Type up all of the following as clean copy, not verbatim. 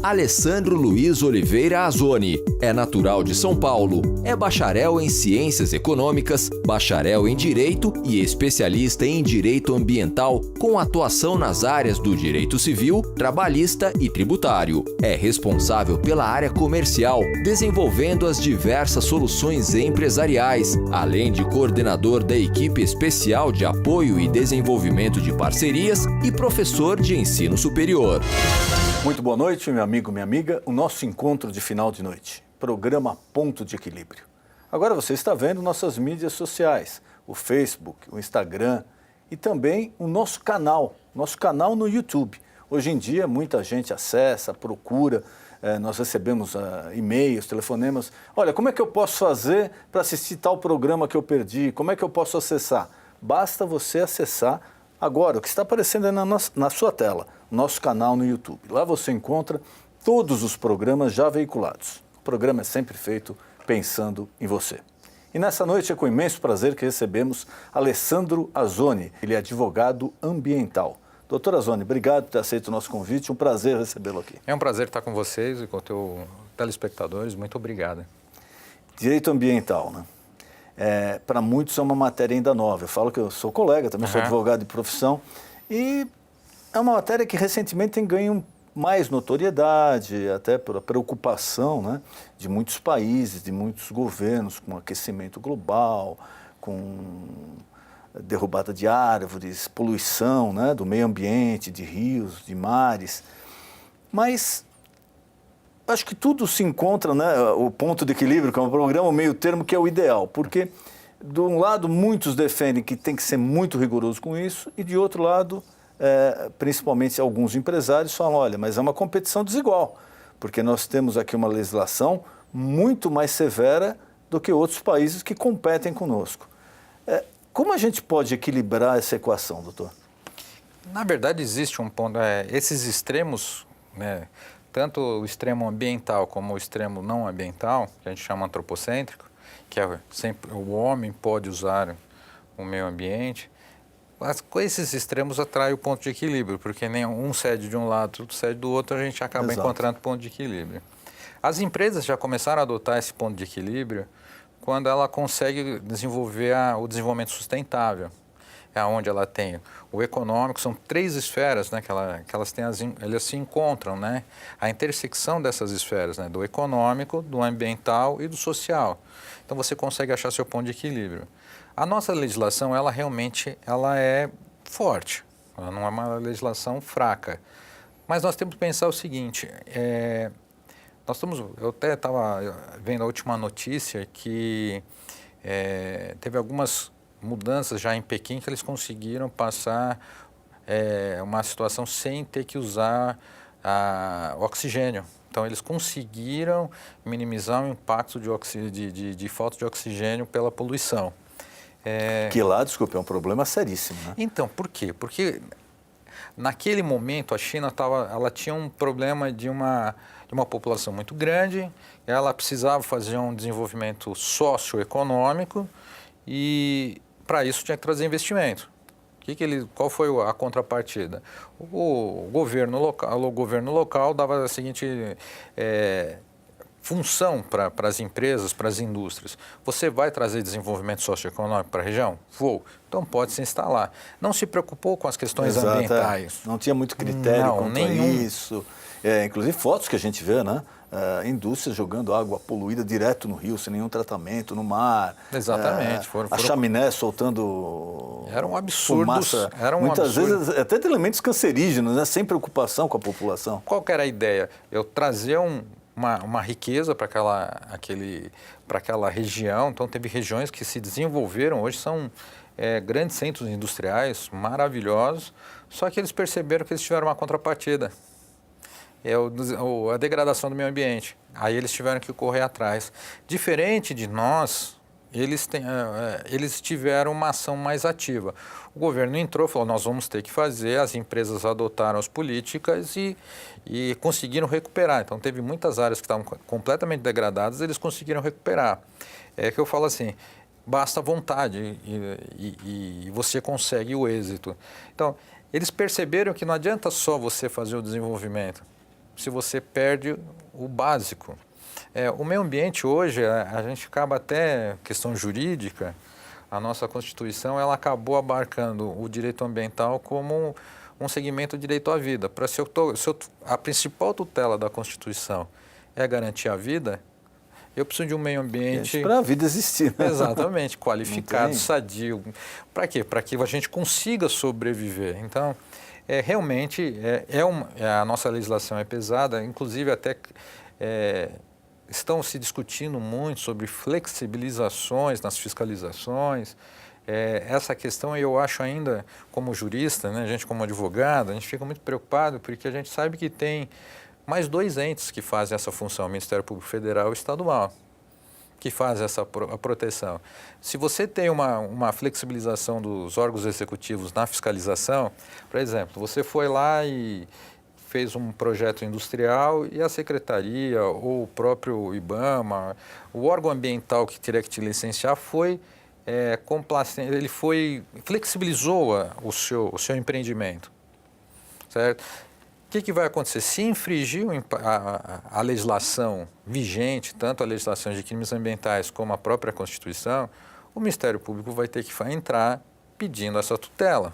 Alessandro Luiz Oliveira Azzoni é natural de São Paulo, é bacharel em Ciências Econômicas, bacharel em Direito e especialista em Direito Ambiental, com atuação nas áreas do Direito Civil, Trabalhista e Tributário. É responsável pela área comercial, desenvolvendo as diversas soluções empresariais, além de coordenador da equipe especial de apoio e desenvolvimento de parcerias e professor de ensino superior. Muito boa noite, meu amigo, minha amiga. O nosso encontro de final de noite, programa Ponto de Equilíbrio. Agora você está vendo nossas mídias sociais, o Facebook, o Instagram e também o nosso canal no YouTube. Hoje em dia muita gente acessa, procura, nós recebemos e-mails, telefonemas. Olha, como é que eu posso fazer para assistir tal programa que eu perdi? Como é que eu posso acessar? Basta você acessar agora, o que está aparecendo aí na sua tela, nosso canal no YouTube. Lá você encontra todos os programas já veiculados. O programa é sempre feito pensando em você. E nessa noite é com imenso prazer que recebemos Alessandro Azzoni. Ele é advogado ambiental. Doutor Azzoni, obrigado por ter aceito o nosso convite. Um prazer recebê-lo aqui. É um prazer estar com vocês e com os telespectadores. Muito obrigado. Direito ambiental, né? Para muitos é uma matéria ainda nova. Eu falo que eu sou colega, também sou advogado de profissão. E é uma matéria que recentemente tem ganho mais notoriedade, até pela preocupação, né, de muitos países, de muitos governos com aquecimento global, com derrubada de árvores, poluição, né, do meio ambiente, de rios, de mares. Mas acho que tudo se encontra, né, o ponto de equilíbrio, que é um programa, o meio termo, que é o ideal, porque de um lado muitos defendem que tem que ser muito rigoroso com isso e de outro lado, principalmente alguns empresários falam, olha, mas é uma competição desigual, porque nós temos aqui uma legislação muito mais severa do que outros países que competem conosco. Como a gente pode equilibrar essa equação, doutor? Na verdade existe um ponto, esses extremos, né, tanto o extremo ambiental como o extremo não ambiental, que a gente chama antropocêntrico, que é sempre o homem pode usar o meio ambiente, mas com esses extremos atrai o ponto de equilíbrio, porque nem um cede de um lado, outro cede do outro, a gente acaba encontrando ponto de equilíbrio. As empresas já começaram a adotar esse ponto de equilíbrio quando ela consegue desenvolver o desenvolvimento sustentável. É onde ela tem o econômico, são três esferas, né, que elas se encontram, né, a intersecção dessas esferas, né, do econômico, do ambiental e do social. Então você consegue achar seu ponto de equilíbrio. A nossa legislação, ela é forte, ela não é uma legislação fraca. Mas nós temos que pensar o seguinte, eu até estava vendo a última notícia que teve algumas mudanças já em Pequim que eles conseguiram passar uma situação sem ter que usar oxigênio. Então, eles conseguiram minimizar o impacto de falta de oxigênio pela poluição. Que lá, desculpe, é um problema seríssimo, né? Então, por quê? Porque naquele momento a China ela tinha um problema de uma população muito grande, ela precisava fazer um desenvolvimento socioeconômico e para isso tinha que trazer investimento. Qual foi a contrapartida? O governo local dava a seguinte função para as empresas, para as indústrias. Você vai trazer desenvolvimento socioeconômico para a região? Vou. Então pode se instalar. Não se preocupou com as questões ambientais. Não tinha muito critério quanto a isso. Inclusive fotos que a gente vê, né? Indústrias jogando água poluída direto no rio, sem nenhum tratamento, no mar. Exatamente. A chaminé soltando eram absurdos. Fumaça, muitas vezes até de elementos cancerígenos, né? Sem preocupação com a população. Qual que era a ideia? Eu trazer uma riqueza para aquela região. Então teve regiões que se desenvolveram, hoje são grandes centros industriais maravilhosos, só que eles perceberam que eles tiveram uma contrapartida. A degradação do meio ambiente. Aí eles tiveram que correr atrás. Diferente de nós, eles tiveram uma ação mais ativa. O governo entrou e falou, nós vamos ter que fazer, as empresas adotaram as políticas e conseguiram recuperar. Então teve muitas áreas que estavam completamente degradadas, eles conseguiram recuperar. É que eu falo assim, basta vontade e você consegue o êxito. Então, eles perceberam que não adianta só você fazer o desenvolvimento. se você perde o básico. O meio ambiente hoje, a gente acaba até, questão jurídica, a nossa Constituição ela acabou abarcando o direito ambiental como um segmento de direito à vida. A principal tutela da Constituição é garantir a vida, eu preciso de um meio ambiente... Para a vida existir. Né? Exatamente, qualificado, sadio. Para quê? Para que a gente consiga sobreviver. Então, realmente, a nossa legislação é pesada, inclusive até estão se discutindo muito sobre flexibilizações nas fiscalizações. Essa questão eu acho ainda, como jurista, né, a gente como advogado, a gente fica muito preocupado porque a gente sabe que tem mais 2 entes que fazem essa função, o Ministério Público Federal e o Estadual, que fazem a proteção. Se você tem uma flexibilização dos órgãos executivos na fiscalização, por exemplo, você foi lá e fez um projeto industrial e a secretaria ou o próprio IBAMA, o órgão ambiental que teria que te licenciar complacente, ele flexibilizou o seu empreendimento, certo? O que vai acontecer? Se infringir a legislação vigente, tanto a legislação de crimes ambientais como a própria Constituição, o Ministério Público vai ter que entrar pedindo essa tutela.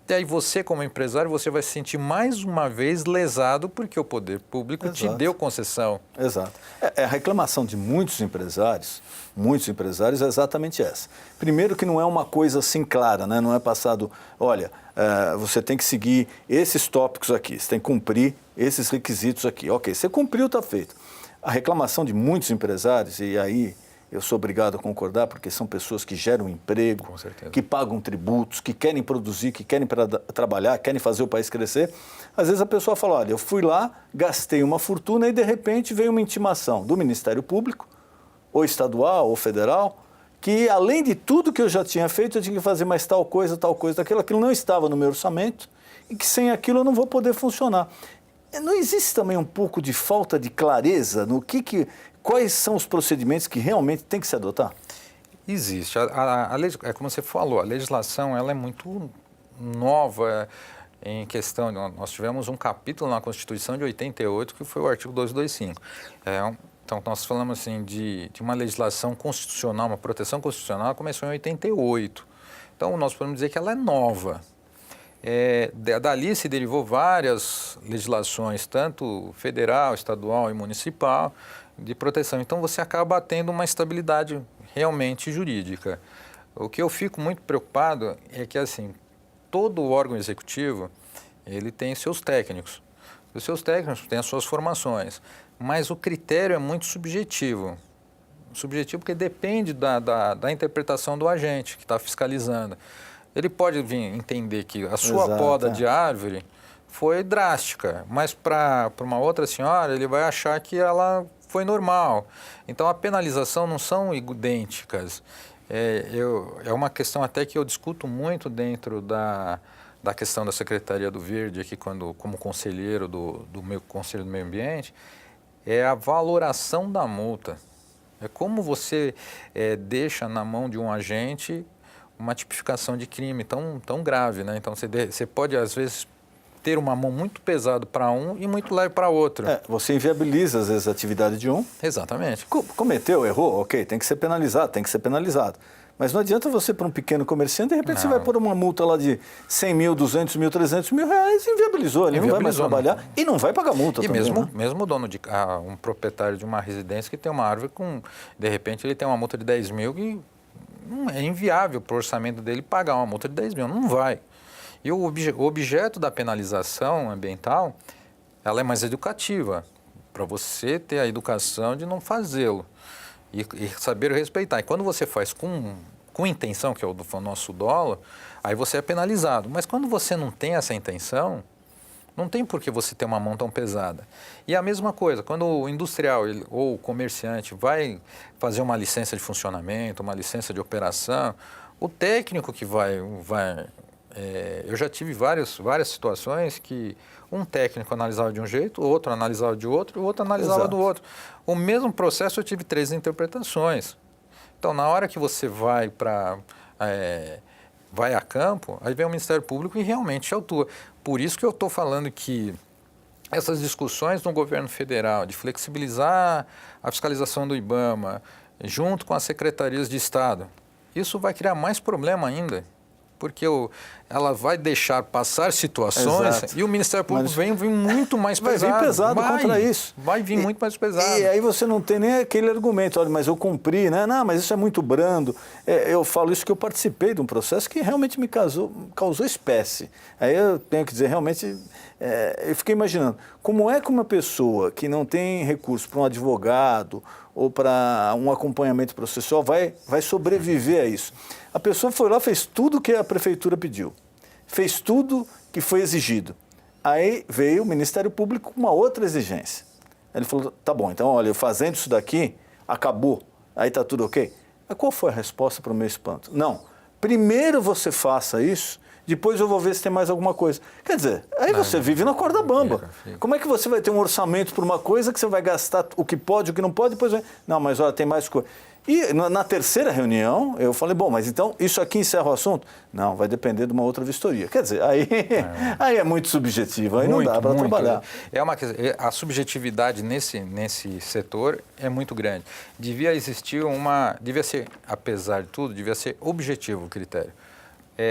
E aí você, como empresário, você vai se sentir mais uma vez lesado porque o poder público te deu concessão. Exato. A reclamação de muitos empresários é exatamente essa. Primeiro que não é uma coisa assim clara, né? Não é passado, olha, você tem que seguir esses tópicos aqui, você tem que cumprir esses requisitos aqui. Ok, você cumpriu, está feito. A reclamação de muitos empresários, e aí eu sou obrigado a concordar, porque são pessoas que geram emprego, que pagam tributos, que querem produzir, que querem trabalhar, querem fazer o país crescer. Às vezes a pessoa fala, olha, eu fui lá, gastei uma fortuna e de repente veio uma intimação do Ministério Público, ou estadual, ou federal, que além de tudo que eu já tinha feito, eu tinha que fazer mais tal coisa, aquilo não estava no meu orçamento e que sem aquilo eu não vou poder funcionar. Não existe também um pouco de falta de clareza no quais são os procedimentos que realmente tem que se adotar? Existe. Como você falou, a legislação ela é muito nova em questão. Nós tivemos um capítulo na Constituição de 88 que foi o artigo 225. Então, nós falamos assim de uma legislação constitucional, uma proteção constitucional, começou em 88. Então, nós podemos dizer que ela é nova. Dali se derivou várias legislações, tanto federal, estadual e municipal, de proteção. Então, você acaba tendo uma estabilidade realmente jurídica. O que eu fico muito preocupado é que, assim, todo órgão executivo, ele tem seus técnicos. Os seus técnicos têm as suas formações, mas o critério é muito subjetivo. Subjetivo porque depende da interpretação do agente que está fiscalizando. Ele pode vir entender que a sua poda de árvore foi drástica, mas para uma outra senhora ele vai achar que ela foi normal. Então a penalização não são idênticas. É uma questão até que eu discuto muito dentro da questão da Secretaria do Verde, aqui como conselheiro do meu Conselho do Meio Ambiente, é a valoração da multa. É como você deixa na mão de um agente uma tipificação de crime tão grave, né? Então você pode, às vezes, ter uma mão muito pesada para um e muito leve para outro. Você inviabiliza, às vezes, a atividade de um. Exatamente. Cometeu, errou, ok, tem que ser penalizado. Mas não adianta você, para um pequeno comerciante, de repente você vai pôr uma multa lá de 100 mil, 200 mil, 300 mil reais, inviabilizou, ele não vai mais trabalhar e não vai pagar multa também. E mesmo o dono um proprietário de uma residência que tem uma árvore de repente ele tem uma multa de 10 mil e é inviável para o orçamento dele pagar uma multa de 10 mil, não vai. E o objeto da penalização ambiental, ela é mais educativa, para você ter a educação de não fazê-lo e saber respeitar. E quando você faz com intenção, que é o nosso dolo, aí você é penalizado. Mas quando você não tem essa intenção, não tem por que você ter uma mão tão pesada. E a mesma coisa, quando o industrial ou o comerciante vai fazer uma licença de funcionamento, uma licença de operação, o técnico que eu já tive várias situações que um técnico analisava de um jeito, o outro analisava de outro, o outro analisava do outro. O mesmo processo eu tive 3 interpretações. Então, na hora que você vai a campo, aí vem o Ministério Público e realmente autua. Por isso que eu estou falando que essas discussões no governo federal de flexibilizar a fiscalização do IBAMA junto com as secretarias de Estado, isso vai criar mais problema ainda, porque ela vai deixar passar situações. Exato. E o Ministério Público vem muito mais pesado. Vai vir pesado contra isso. Vai vir muito mais pesado. E aí você não tem nem aquele argumento, olha, mas eu cumpri, né? Não, mas isso é muito brando. Eu falo isso que eu participei de um processo que realmente me causou espécie. Aí eu tenho que dizer, realmente, eu fiquei imaginando, como é que uma pessoa que não tem recurso para um advogado ou para um acompanhamento processual vai sobreviver a isso? A pessoa foi lá, fez tudo que a prefeitura pediu, fez tudo que foi exigido. Aí veio o Ministério Público com uma outra exigência. Ele falou, tá bom, então olha, eu fazendo isso daqui, acabou, aí tá tudo ok. Mas qual foi a resposta para o meu espanto? Não, primeiro você faça isso, depois eu vou ver se tem mais alguma coisa. Quer dizer, aí você vive na corda bamba. Como é que você vai ter um orçamento para uma coisa que você vai gastar o que pode, o que não pode, depois vai... Não, mas olha, tem mais coisa. E na terceira reunião, eu falei, bom, mas então isso aqui encerra o assunto? Não, vai depender de uma outra vistoria. Quer dizer, aí é muito subjetivo, aí não dá para trabalhar. A subjetividade nesse setor é muito grande. Devia ser, apesar de tudo, devia ser objetivo o critério.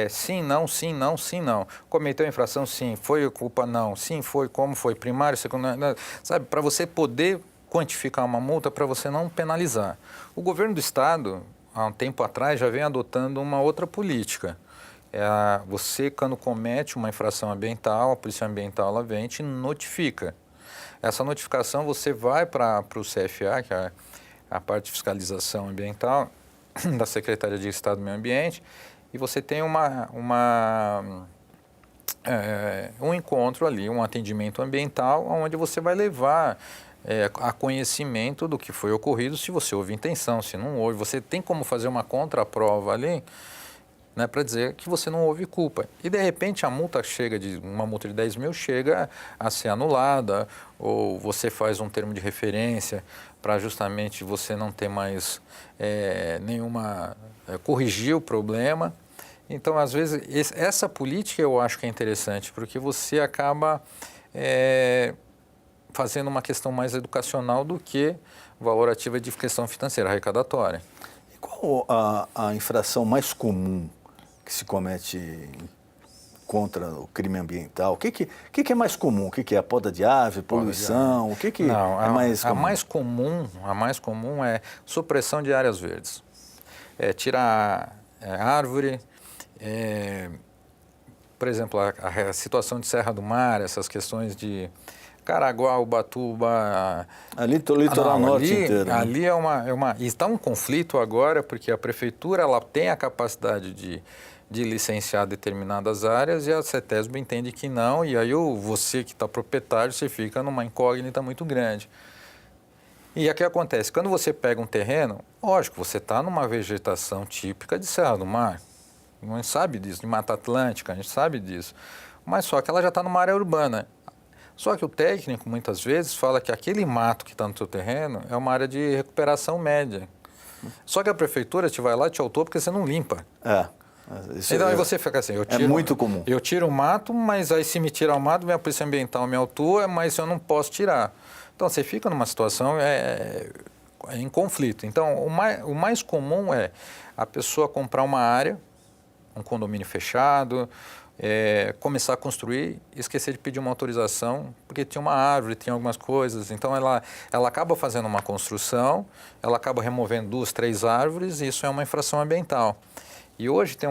Sim, não, sim, não, sim, não. Cometeu infração, sim. Foi culpa, não. Sim, foi, como foi, primário, secundário, sabe, para você poder quantificar uma multa, para você não penalizar. O governo do Estado, há um tempo atrás, já vem adotando uma outra política. Você, quando comete uma infração ambiental, a Polícia Ambiental ela vem e te notifica. Essa notificação você vai para o CFA, que é a parte de fiscalização ambiental da Secretaria de Estado do Meio Ambiente, e você tem um encontro ali, um atendimento ambiental, onde você vai levar a conhecimento do que foi ocorrido, se você houve intenção, se não houve. Você tem como fazer uma contraprova ali, né, para dizer que você não houve culpa. E, de repente, uma multa de 10 mil chega a ser anulada, ou você faz um termo de referência para justamente você não ter mais corrigir o problema. Então, às vezes, essa política eu acho que é interessante, porque você acaba fazendo uma questão mais educacional do que valorativa de questão financeira, arrecadatória. E qual a infração mais comum que se comete contra o crime ambiental? O que é mais comum? O que é a poda de ave, poluição? O que Não, é mais comum? A mais comum é supressão de áreas verdes. Tirar árvore, por exemplo, a situação de Serra do Mar, essas questões de Caraguá, Ubatuba... Ali o litoral norte inteiro. Né? Ali está um conflito agora, porque a prefeitura ela tem a capacidade de licenciar determinadas áreas e a CETESB entende que não, e aí você que está proprietário, você fica numa incógnita muito grande. E o que acontece? Quando você pega um terreno, lógico, você está numa vegetação típica de Serra do Mar, a gente sabe disso, de Mata Atlântica, a gente sabe disso, mas só que ela já está numa área urbana. Só que o técnico, muitas vezes, fala que aquele mato que está no seu terreno é uma área de recuperação média. Só que a prefeitura te vai lá e te autua porque você não limpa. Então aí você fica assim, é muito comum. Eu tiro o mato, mas aí se me tirar o mato, minha Polícia Ambiental me autua, mas eu não posso tirar. Então você fica numa situação em conflito. Então o mais comum é a pessoa comprar uma área, um condomínio fechado, começar a construir e esquecer de pedir uma autorização, porque tinha uma árvore, tinha algumas coisas. Então ela acaba fazendo uma construção, ela acaba removendo 2, 3 árvores e isso é uma infração ambiental. E hoje tem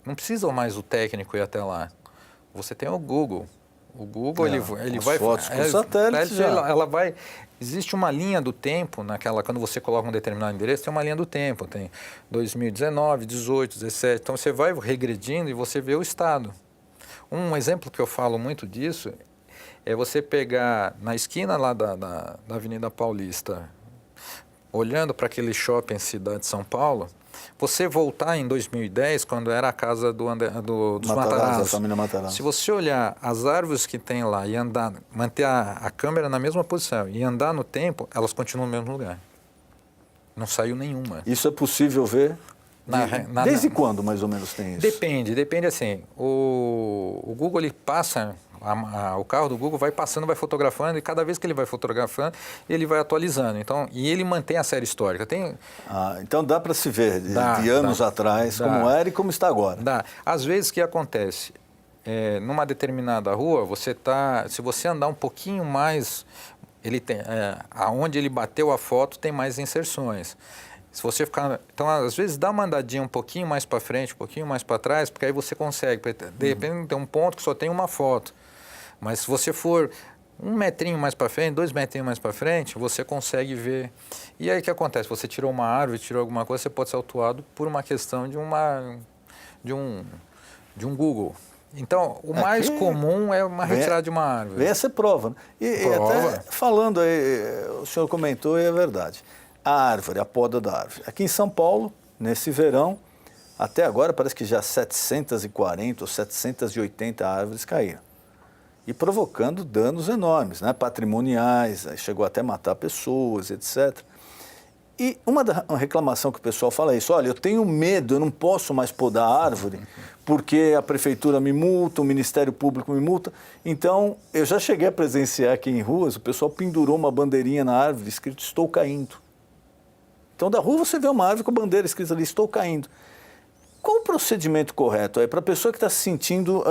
não precisa mais o técnico ir até lá. Você tem o Google. O Google ele vai... fotos com satélite ela vai... Existe uma linha do tempo, quando você coloca um determinado endereço, tem uma linha do tempo, tem 2019, 18, 17, então você vai regredindo e você vê o estado. Um exemplo que eu falo muito disso é você pegar na esquina lá da Avenida Paulista, olhando para aquele shopping Cidade de São Paulo, você voltar em 2010, quando era a casa dos Matarazzo. Família Matarazzo. Se você olhar as árvores que tem lá e andar, manter a câmera na mesma posição e andar no tempo, elas continuam no mesmo lugar. Não saiu nenhuma. Isso é possível ver? Desde quando mais ou menos tem isso? Depende assim. O Google ele passa O carro do Google vai passando, vai fotografando, e cada vez que ele vai fotografando, ele vai atualizando. Então, e ele mantém a série histórica. Então dá para se ver de anos atrás como era e como está agora. Dá. Às vezes, o que acontece? Numa determinada rua, se você andar um pouquinho mais, ele tem, aonde ele bateu a foto tem mais inserções. Se você ficar, então, às vezes, dá uma andadinha um pouquinho mais para frente, um pouquinho mais para trás, porque aí você consegue. De repente, tem um ponto que só tem uma foto. Mas se você for 1 metrinho mais para frente, 2 metrinhos mais para frente, você consegue ver. E aí o que acontece? Você tirou uma árvore, tirou alguma coisa, você pode ser autuado por uma questão de um Google. Então, o mais comum é uma retirada de uma árvore. Vem essa prova. Né? E até falando aí, o senhor comentou e é verdade. A árvore, a poda da árvore. Aqui em São Paulo, nesse verão, até agora parece que já 740 ou 780 árvores caíram. E provocando danos enormes, né? Patrimoniais, chegou até a matar pessoas, etc. E uma reclamação que o pessoal fala é isso: olha, eu tenho medo, eu não posso mais podar a árvore, porque a prefeitura me multa, o Ministério Público me multa. Então, eu já cheguei a presenciar aqui em ruas, o pessoal pendurou uma bandeirinha na árvore escrito "Estou caindo". Então, da rua você vê uma árvore com a bandeira escrita ali "Estou caindo". Qual o procedimento correto aí para a pessoa que está se sentindo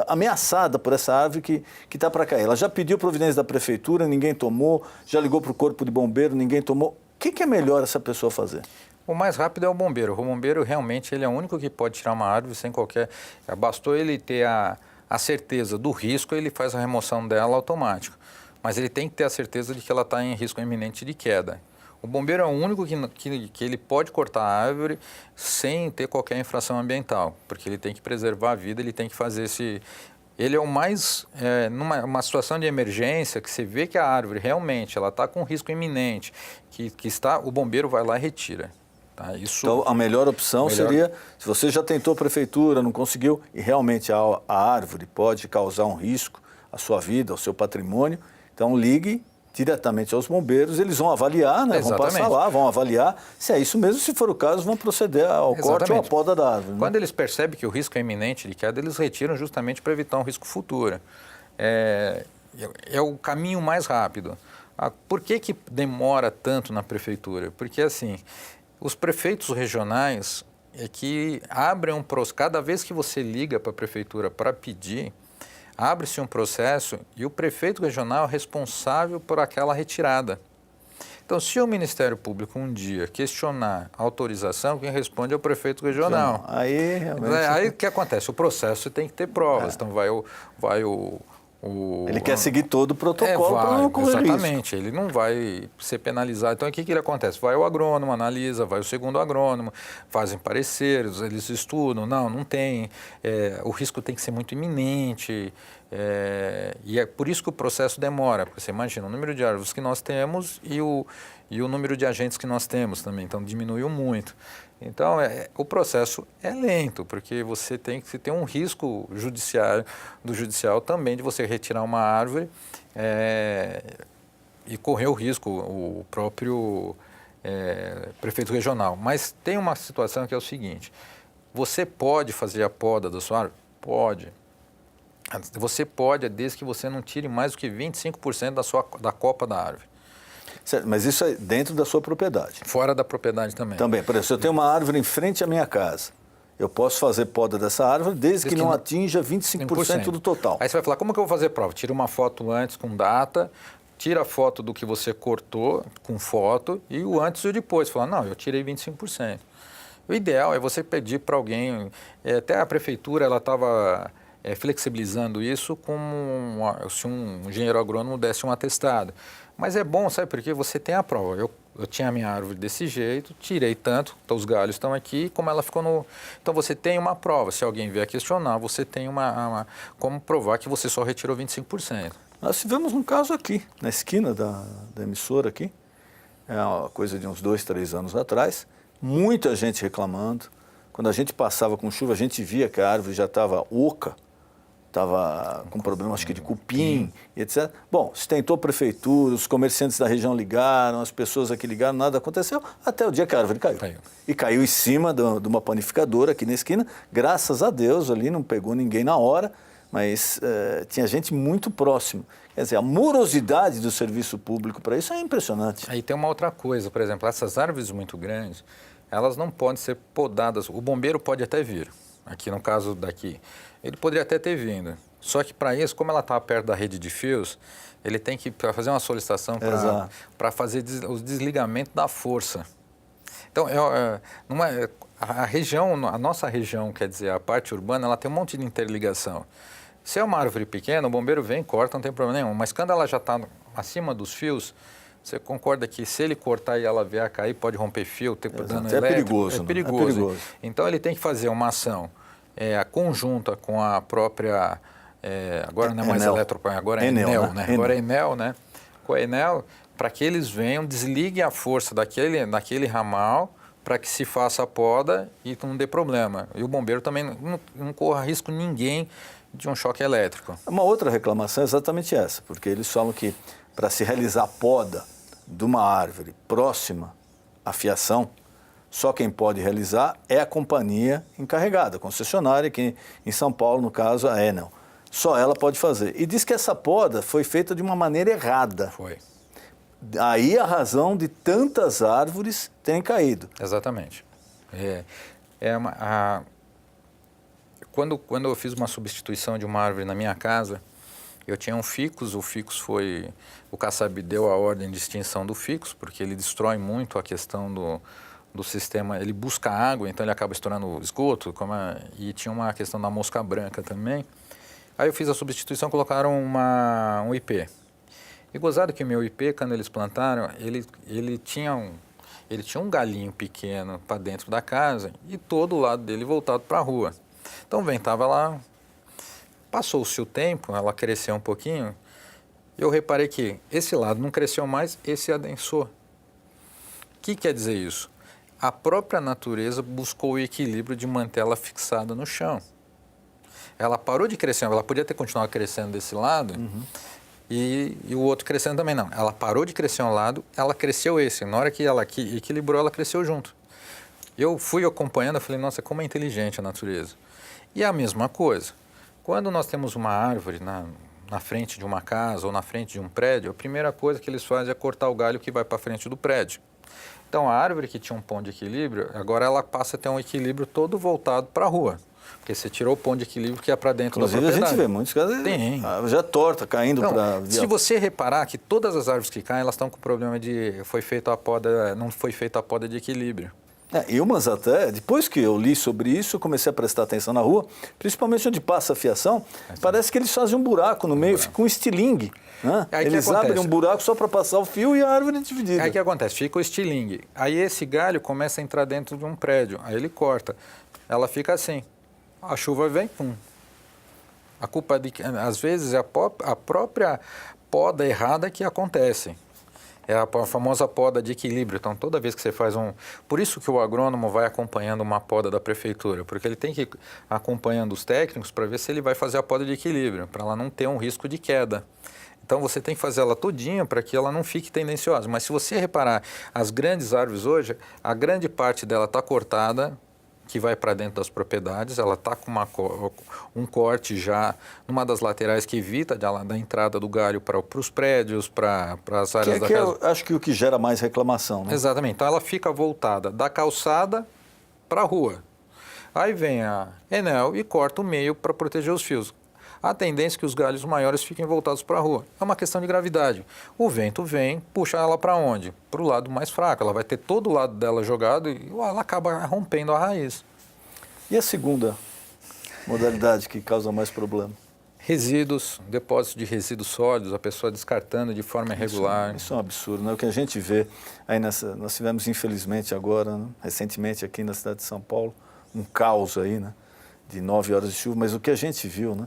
ameaçada por essa árvore que está para cair? Ela já pediu providência da prefeitura, ninguém tomou, já ligou para o corpo de bombeiro, ninguém tomou. O que é melhor essa pessoa fazer? O mais rápido é o bombeiro. O bombeiro realmente ele é o único que pode tirar uma árvore sem qualquer... Bastou ele ter a certeza do risco, ele faz a remoção dela automática. Mas ele tem que ter a certeza de que ela está em risco iminente de queda. O bombeiro é o único que ele pode cortar a árvore sem ter qualquer infração ambiental, porque ele tem que preservar a vida, ele tem que fazer esse... Ele é o mais... numa situação de emergência, que você vê que a árvore realmente está com risco iminente, o bombeiro vai lá e retira. Tá? Então, a melhor opção seria, se você já tentou a prefeitura, não conseguiu, e realmente a árvore pode causar um risco à sua vida, ao seu patrimônio, então ligue diretamente aos bombeiros, eles vão avaliar, né? Vão passar lá, vão avaliar, se é isso mesmo, se for o caso, vão proceder ao corte ou à poda da árvore. Quando eles percebem que o risco é iminente de queda, eles retiram justamente para evitar um risco futuro. É o caminho mais rápido. Por que demora tanto na prefeitura? Porque, assim, os prefeitos regionais é que abrem um processo, cada vez que você liga para a prefeitura para pedir, abre-se um processo e o prefeito regional é responsável por aquela retirada. Então, se o Ministério Público um dia questionar a autorização, quem responde é o prefeito regional. Aí, realmente... Aí o que acontece? O processo tem que ter provas. Então, ele quer seguir todo o protocolo para não correr risco. Exatamente, ele não vai ser penalizado. Então, o que acontece? Vai o agrônomo, analisa, vai o segundo agrônomo, fazem pareceres, eles estudam, não tem, o risco tem que ser muito iminente, e é por isso que o processo demora, porque você imagina o número de árvores que nós temos e o número de agentes que nós temos também, então diminuiu muito. Então, o processo é lento, porque você tem que ter um risco judicial também de você retirar uma árvore e correr o risco, o próprio prefeito regional. Mas tem uma situação que é o seguinte: você pode fazer a poda da sua árvore? Pode. Você pode, desde que você não tire mais do que 25% da copa da árvore. Certo, mas isso é dentro da sua propriedade? Fora da propriedade também. Também. Por exemplo, se eu tenho uma árvore em frente à minha casa, eu posso fazer poda dessa árvore desde que não atinja 25% do total. Aí você vai falar, como que eu vou fazer prova? Tira uma foto antes com data, tira a foto do que você cortou com foto e o antes e o depois. Fala, não, eu tirei 25%. O ideal é você pedir para alguém, até a prefeitura ela estava flexibilizando isso se um engenheiro agrônomo desse um atestado. Mas é bom, sabe, porque você tem a prova. Eu tinha a minha árvore desse jeito, tirei tanto, então os galhos estão aqui, como ela ficou no... Então você tem uma prova, se alguém vier questionar, você tem como provar que você só retirou 25%. Nós tivemos um caso aqui, na esquina da emissora aqui, uma coisa de uns 2, 3 anos atrás, muita gente reclamando. Quando a gente passava com chuva, a gente via que a árvore já estava oca, estava com problema, acho que de cupim, etc. Bom, se tentou a prefeitura, os comerciantes da região ligaram, as pessoas aqui ligaram, nada aconteceu, até o dia que a árvore caiu. E caiu em cima de uma panificadora aqui na esquina, graças a Deus, ali não pegou ninguém na hora, mas tinha gente muito próxima. Quer dizer, a morosidade do serviço público para isso é impressionante. Aí tem uma outra coisa, por exemplo, essas árvores muito grandes, elas não podem ser podadas. O bombeiro pode até vir, aqui no caso daqui, ele poderia até ter vindo. Só que para isso, como ela está perto da rede de fios, ele tem que fazer uma solicitação para fazer o desligamento da força. Então, a nossa região, quer dizer, a parte urbana, ela tem um monte de interligação. Se é uma árvore pequena, o bombeiro vem, corta, não tem problema nenhum. Mas quando ela já está acima dos fios, você concorda que se ele cortar e ela vier a cair, pode romper fio, ter dano elétrico? Perigoso. É perigoso. É perigoso. Então, ele tem que fazer uma ação conjunta com a própria... agora não é mais Eletroplan, agora é Enel, né? Agora é Enel, né? Com a Enel, para que eles venham, desliguem a força daquele ramal para que se faça a poda e não dê problema. E o bombeiro também não corra risco ninguém de um choque elétrico. Uma outra reclamação é exatamente essa, porque eles falam que para se realizar a poda de uma árvore próxima à fiação, só quem pode realizar é a companhia encarregada, a concessionária, aqui em São Paulo, no caso, a Enel. Só ela pode fazer. E diz que essa poda foi feita de uma maneira errada. Foi. Aí a razão de tantas árvores terem caído. Exatamente. Quando eu fiz uma substituição de uma árvore na minha casa, eu tinha um ficus, o CASAB deu a ordem de extinção do ficus, porque ele destrói muito a questão do sistema, ele busca água, então ele acaba estourando esgoto, e tinha uma questão da mosca branca também. Aí eu fiz a substituição, colocaram um IP. E gozado que o meu IP, quando eles plantaram, ele tinha um galinho pequeno para dentro da casa e todo o lado dele voltado para a rua. Então ventava lá, passou-se o tempo, ela cresceu um pouquinho, eu reparei que esse lado não cresceu mais, esse adensou. O que quer dizer isso? A própria natureza buscou o equilíbrio de manter ela fixada no chão. Ela parou de crescer, ela podia ter continuado crescendo desse lado e o outro crescendo também, não. Ela parou de crescer um lado, ela cresceu esse. Na hora que ela equilibrou, ela cresceu junto. Eu fui acompanhando, eu falei, nossa, como é inteligente a natureza. E a mesma coisa, quando nós temos uma árvore na frente de uma casa ou na frente de um prédio, a primeira coisa que eles fazem é cortar o galho que vai para frente do prédio. Então, a árvore que tinha um ponto de equilíbrio, agora ela passa a ter um equilíbrio todo voltado para a rua. Porque você tirou o ponto de equilíbrio que é para dentro da propriedade. Inclusive, a gente vê muitos casos já torta, caindo para... Se você reparar que todas as árvores que caem, elas estão com problema de... não foi feita a poda de equilíbrio. E umas até, depois que eu li sobre isso, eu comecei a prestar atenção na rua, principalmente onde passa a fiação, parece que eles fazem um buraco no meio, fica um estilingue. Né? Eles abrem um buraco só para passar o fio e a árvore é dividida. Aí o que acontece? Fica o estilingue. Aí esse galho começa a entrar dentro de um prédio, aí ele corta. Ela fica assim. A chuva vem, pum. A culpa, às vezes, é a própria poda errada que acontece. É a famosa poda de equilíbrio. Então, toda vez que você faz Por isso que o agrônomo vai acompanhando uma poda da prefeitura, porque ele tem que ir acompanhando os técnicos para ver se ele vai fazer a poda de equilíbrio, para ela não ter um risco de queda. Então, você tem que fazer ela todinha para que ela não fique tendenciosa. Mas se você reparar, as grandes árvores hoje, a grande parte dela está cortada, que vai para dentro das propriedades, ela está com um corte já numa das laterais que evita da entrada do galho para os prédios, para as áreas da casa. Eu acho que o que gera mais reclamação, né? Exatamente. Então ela fica voltada da calçada para a rua. Aí vem a Enel e corta o meio para proteger os fios. A tendência é que os galhos maiores fiquem voltados para a rua. É uma questão de gravidade. O vento vem, puxa ela para onde? Para o lado mais fraco. Ela vai ter todo o lado dela jogado e ela acaba rompendo a raiz. E a segunda modalidade que causa mais problema? Resíduos, depósito de resíduos sólidos, a pessoa descartando de forma irregular. Isso é um absurdo, né? O que a gente vê aí nós tivemos infelizmente agora, né? Recentemente aqui na cidade de São Paulo, um caos aí, né? De 9 horas de chuva, mas o que a gente viu, né?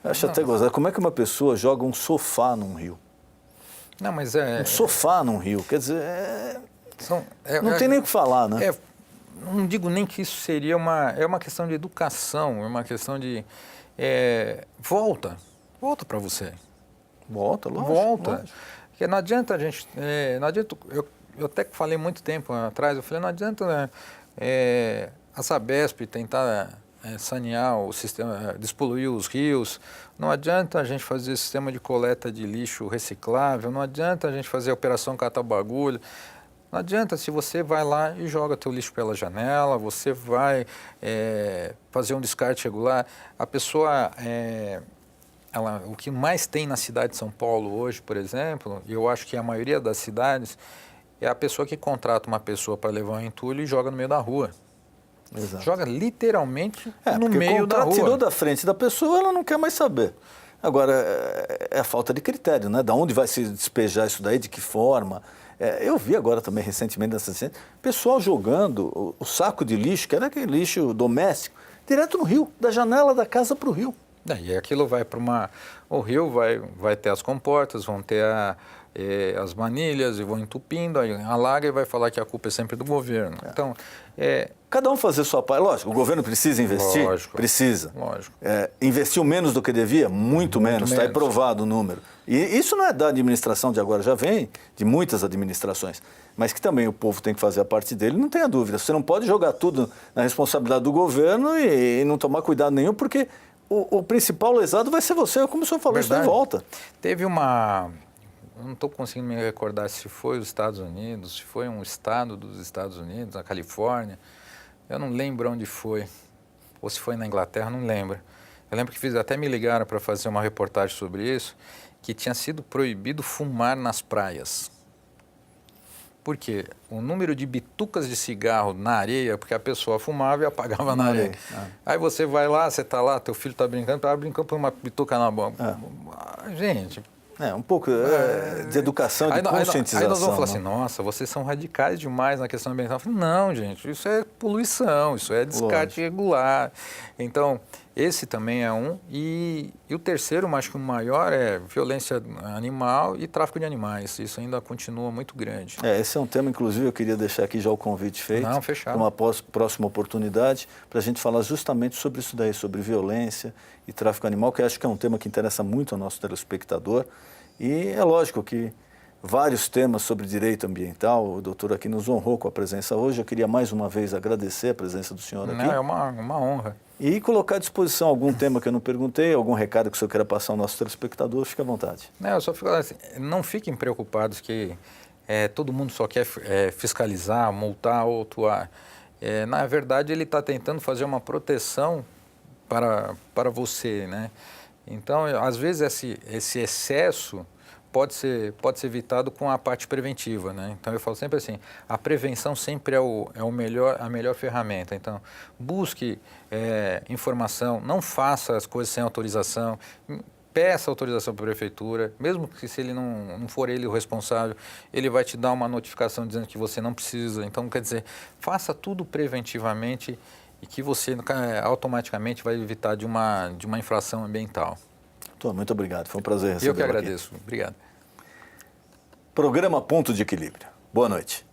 Eu acho até gozado. Como é que uma pessoa joga um sofá num rio? Não, mas um sofá num rio, quer dizer, não tem nem o que falar, né? Não digo nem que isso seria uma questão de educação, é uma questão de volta para você. Volta. Porque não adianta a gente, eu até falei muito tempo atrás, eu falei, não adianta a Sabesp tentar sanear o sistema, despoluir os rios, não adianta a gente fazer sistema de coleta de lixo reciclável, não adianta a gente fazer a operação cata-bagulho, não adianta se você vai lá e joga teu lixo pela janela, você vai fazer um descarte regular. A pessoa, o que mais tem na cidade de São Paulo hoje, por exemplo, e eu acho que a maioria das cidades, é a pessoa que contrata uma pessoa para levar um entulho e joga no meio da rua. Exato. Joga literalmente no meio da rua. Tirou da frente da pessoa, ela não quer mais saber. Agora, é a falta de critério, né? Da onde vai se despejar isso daí, de que forma. Eu vi agora também, recentemente, pessoal jogando o saco de lixo, que era aquele lixo doméstico, direto no rio, da janela da casa para o rio. E aquilo vai para uma... O rio vai ter as comportas, vão ter as manilhas e vão entupindo, aí alaga e vai falar que a culpa é sempre do governo. Então, cada um fazer sua parte. Lógico, o governo precisa investir? Lógico. Precisa. Lógico. Investiu menos do que devia? Muito menos, está aí provado o número. E isso não é da administração de agora, já vem de muitas administrações. Mas que também o povo tem que fazer a parte dele, não tenha dúvida. Você não pode jogar tudo na responsabilidade do governo e não tomar cuidado nenhum, porque o principal lesado vai ser você, como o senhor falou, isso em volta. Teve uma... Eu não estou conseguindo me recordar se foi os Estados Unidos, se foi um estado dos Estados Unidos, a Califórnia. Eu não lembro onde foi. Ou se foi na Inglaterra, não lembro. Eu lembro que até me ligaram para fazer uma reportagem sobre isso, que tinha sido proibido fumar nas praias. Por quê? O número de bitucas de cigarro na areia, porque a pessoa fumava e apagava na areia. Aí você vai lá, você está lá, teu filho está brincando por uma bituca na boca. Gente... um pouco de educação, de conscientização. Aí nós vamos falar assim, nossa, vocês são radicais demais na questão ambiental. Eu falo, não, gente, isso é poluição, isso é descarte regular. Então, esse também é um. E o terceiro, mas acho que o maior, é violência animal e tráfico de animais. Isso ainda continua muito grande. Esse é um tema, inclusive, eu queria deixar aqui já o convite feito. Não, fechado. Uma próxima oportunidade, para a gente falar justamente sobre isso daí, sobre violência e tráfico animal, que eu acho que é um tema que interessa muito ao nosso telespectador. E é lógico que vários temas sobre direito ambiental, o doutor aqui nos honrou com a presença hoje. Eu queria mais uma vez agradecer a presença do senhor aqui. É uma honra. E colocar à disposição algum tema que eu não perguntei, algum recado que o senhor queira passar ao nosso telespectador, fique à vontade. Eu só fico assim, não fiquem preocupados que todo mundo só quer fiscalizar, multar ou atuar. Na verdade, ele está tentando fazer uma proteção para você, né? Então, às vezes, esse excesso pode ser evitado com a parte preventiva, né? Então, eu falo sempre assim, a prevenção sempre é a melhor ferramenta. Então, busque informação, não faça as coisas sem autorização, peça autorização para a prefeitura, mesmo que se ele não for ele o responsável, ele vai te dar uma notificação dizendo que você não precisa. Então, quer dizer, faça tudo preventivamente e que você automaticamente vai evitar de uma infração ambiental. Doutor, muito obrigado. Foi um prazer recebê-lo aqui. Eu que agradeço. Obrigado. Programa Ponto de Equilíbrio. Boa noite.